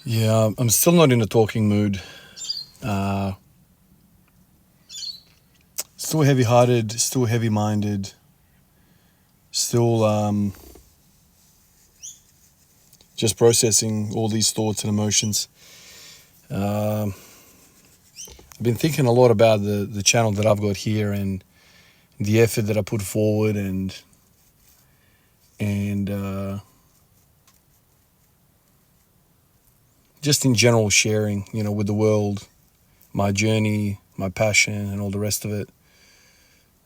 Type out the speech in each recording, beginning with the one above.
Yeah, I'm still not in a talking mood. Uh, Still heavy-hearted, still heavy-minded, still just processing all these thoughts and emotions. I've been thinking a lot about the channel that I've got here and the effort that I put forward and just in general sharing, with the world, my journey, my passion, and all the rest of it.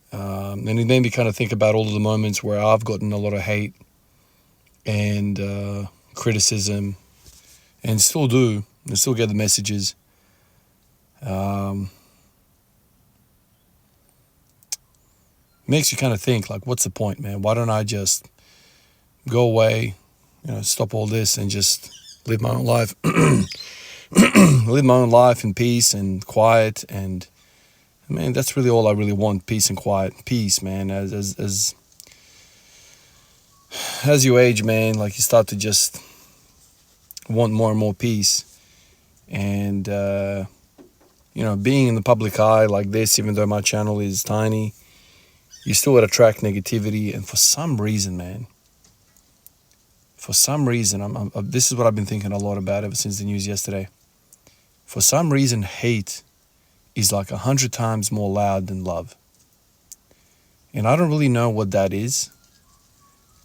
And it made me kind of think about all of the moments where I've gotten a lot of hate and criticism, and still do, and still get the messages. Makes you kind of think, like, what's the point, man? Why don't I just go away, stop all this and just live my own life, live my own life in peace and quiet. And man, that's really all I really want: peace and quiet. Peace, man. As you age, man, like you start to just want more and more peace. And being in the public eye like this, even though my channel is tiny, you still would attract negativity. And for some reason, man, this is what I've been thinking a lot about ever since the news yesterday. For some reason, hate is like 100 times more loud than love. And I don't really know what that is.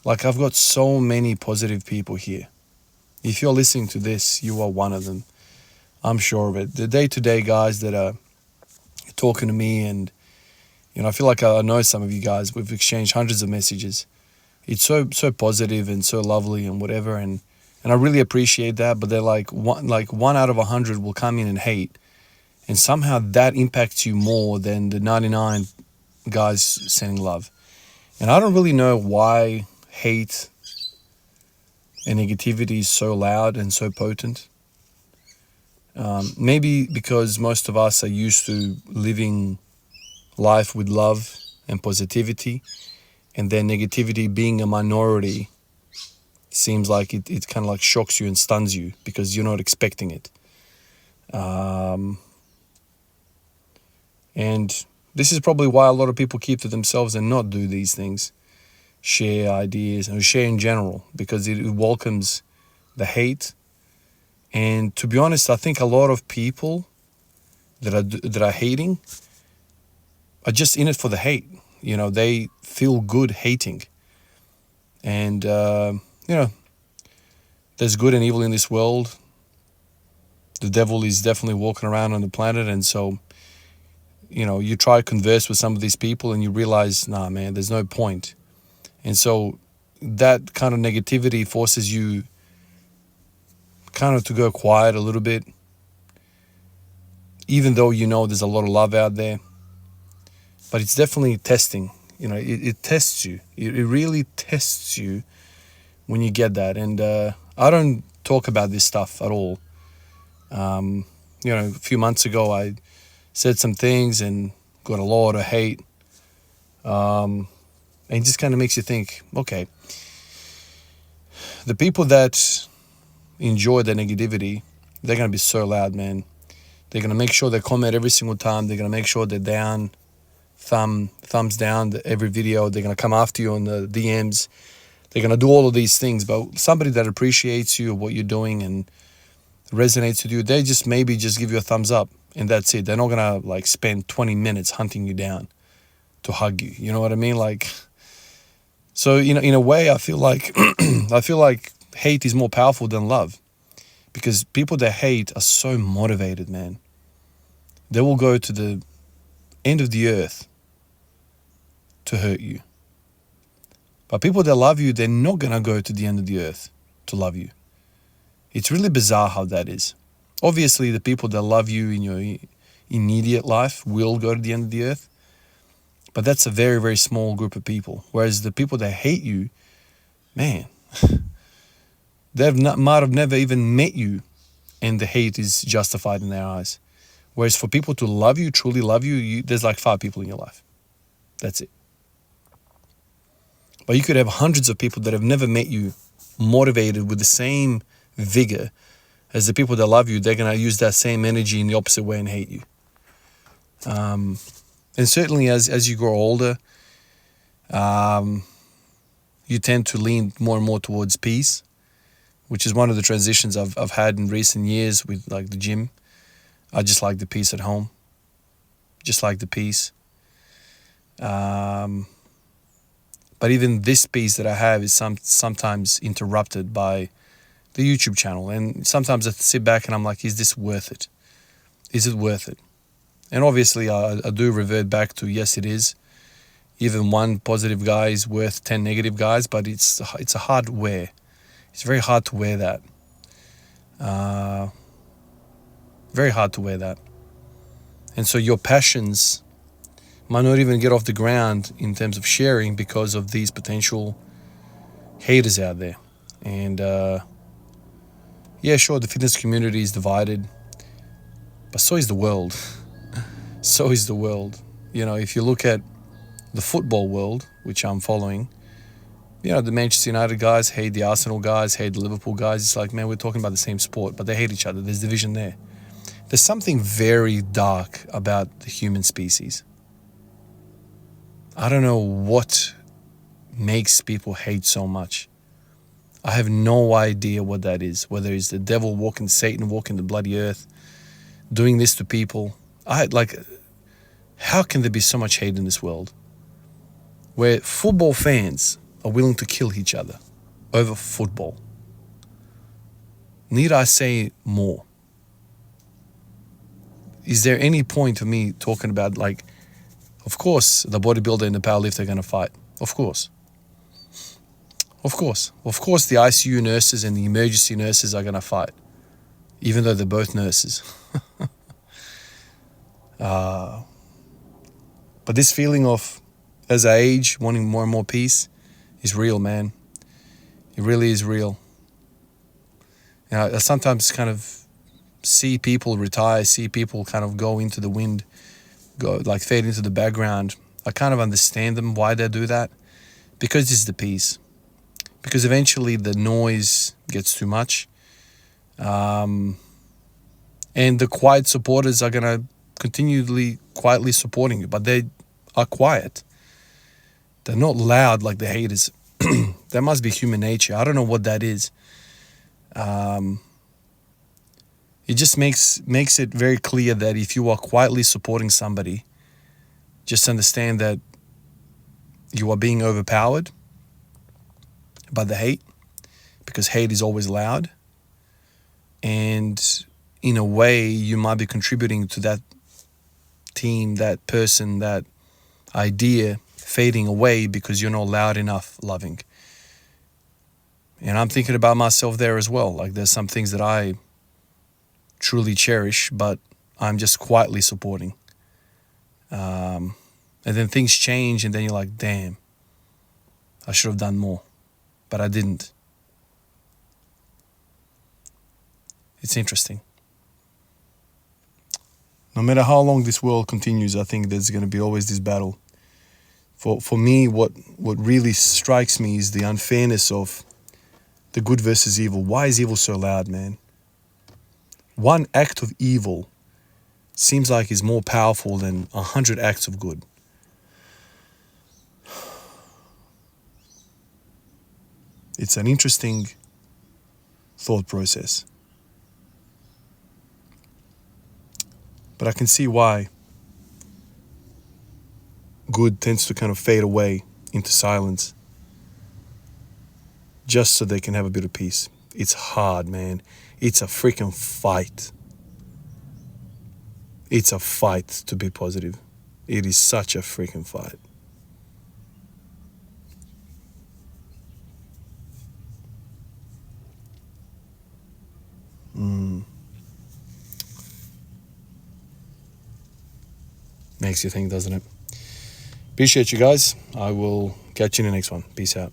Like, I've got so many positive people here. If you're listening to this, you are one of them. I'm sure of it. The day-to-day guys that are talking to me, and I feel like I know some of you guys. We've exchanged hundreds of messages. It's so positive and so lovely and whatever, and I really appreciate that. But they're like one out of 100 will come in and hate, and somehow that impacts you more than the 99 guys sending love. And I don't really know why hate and negativity is so loud and so potent. Maybe because most of us are used to living life with love and positivity, and then negativity being a minority seems like it kind of like shocks you and stuns you because you're not expecting it. And this is probably why a lot of people keep to themselves and not do these things, share ideas and share in general, because it welcomes the hate. And to be honest, I think a lot of people that are hating are just in it for the hate. They feel good hating. And, there's good and evil in this world. The devil is definitely walking around on the planet. And so, you try to converse with some of these people and you realize, nah, man, there's no point. And so that kind of negativity forces you kind of to go quiet a little bit, even though there's a lot of love out there. But it's definitely testing. It tests you. It really tests you when you get that. And I don't talk about this stuff at all. A few months ago, I said some things and got a lot of hate. And it just kind of makes you think, okay, the people that enjoy the negativity, they're going to be so loud, man. They're going to make sure they comment every single time. They're going to make sure they're down, thumbs down every video. They're going to come after you on the DMs. They're going to do all of these things. But somebody that appreciates you, what you're doing, and resonates with you, they just maybe just give you a thumbs up, and that's it. They're not going to like spend 20 minutes hunting you down to hug you. You know what I mean? Like, so in a way, I feel like hate is more powerful than love, because people that hate are so motivated, man. They will go to the end of the earth to hurt you. But people that love you, they're not going to go to the end of the earth to love you. It's really bizarre how that is. Obviously, the people that love you in your immediate life will go to the end of the earth, but that's a very, very small group of people. Whereas the people that hate you, man, might have never even met you, and the hate is justified in their eyes. Whereas for people to love you, truly love you, there's like 5 people in your life. That's it. But you could have hundreds of people that have never met you, motivated with the same vigor as the people that love you, they're going to use that same energy in the opposite way and hate you. And certainly as you grow older, you tend to lean more and more towards peace, which is one of the transitions I've had in recent years with like the gym. I just like the peace at home. Just like the peace. But even this peace that I have is sometimes interrupted by the YouTube channel. And sometimes I sit back and I'm like, is this worth it? Is it worth it? And obviously I do revert back to, yes, it is. Even one positive guy is worth 10 negative guys, but it's a hard wear. It's very hard to wear that. Very hard to wear that. And so your passions might not even get off the ground in terms of sharing because of these potential haters out there. And yeah, sure, the fitness community is divided, but so is the world. So is the world. You know, if you look at the football world, which I'm following, you know, the Manchester United guys hate the Arsenal guys, hate the Liverpool guys. It's like, man, we're talking about the same sport, but they hate each other. There's division there. There's something very dark about the human species. I don't know what makes people hate so much. I have no idea what that is, whether it's the devil walking, Satan walking the bloody earth, doing this to people. How can there be so much hate in this world? Where football fans are willing to kill each other over football. Need I say more? Is there any point of me talking about, like, of course, the bodybuilder and the powerlifter are going to fight. Of course. Of course. Of course, the ICU nurses and the emergency nurses are going to fight, even though they're both nurses. But this feeling of, as I age, wanting more and more peace is real, man. It really is real. You know, I sometimes kind of see people retire, see people kind of go into the wind, go like fade into the background. I kind of understand them, why they do that. Because it's the peace. Because eventually the noise gets too much. And the quiet supporters are going to continually quietly supporting you, but they are quiet. They're not loud like the haters. That must be human nature. I don't know what that is. It just makes it very clear that if you are quietly supporting somebody, just understand that you are being overpowered by the hate, because hate is always loud. And in a way, you might be contributing to that team, that person, that idea fading away because you're not loud enough loving. And I'm thinking about myself there as well. Like, there's some things that I truly cherish, but I'm just quietly supporting. And then things change, and then you're like, damn, I should have done more, but I didn't. It's interesting. No matter how long this world continues, I think there's going to be always this battle. For me, what really strikes me is the unfairness of the good versus evil. Why is evil so loud, man? One act of evil seems like is more powerful than 100 acts of good. It's an interesting thought process. But I can see why good tends to kind of fade away into silence just so they can have a bit of peace. It's hard, man. It's a freaking fight. It's a fight to be positive. It is such a freaking fight. Makes you think, doesn't it? Appreciate you guys. I will catch you in the next one. Peace out.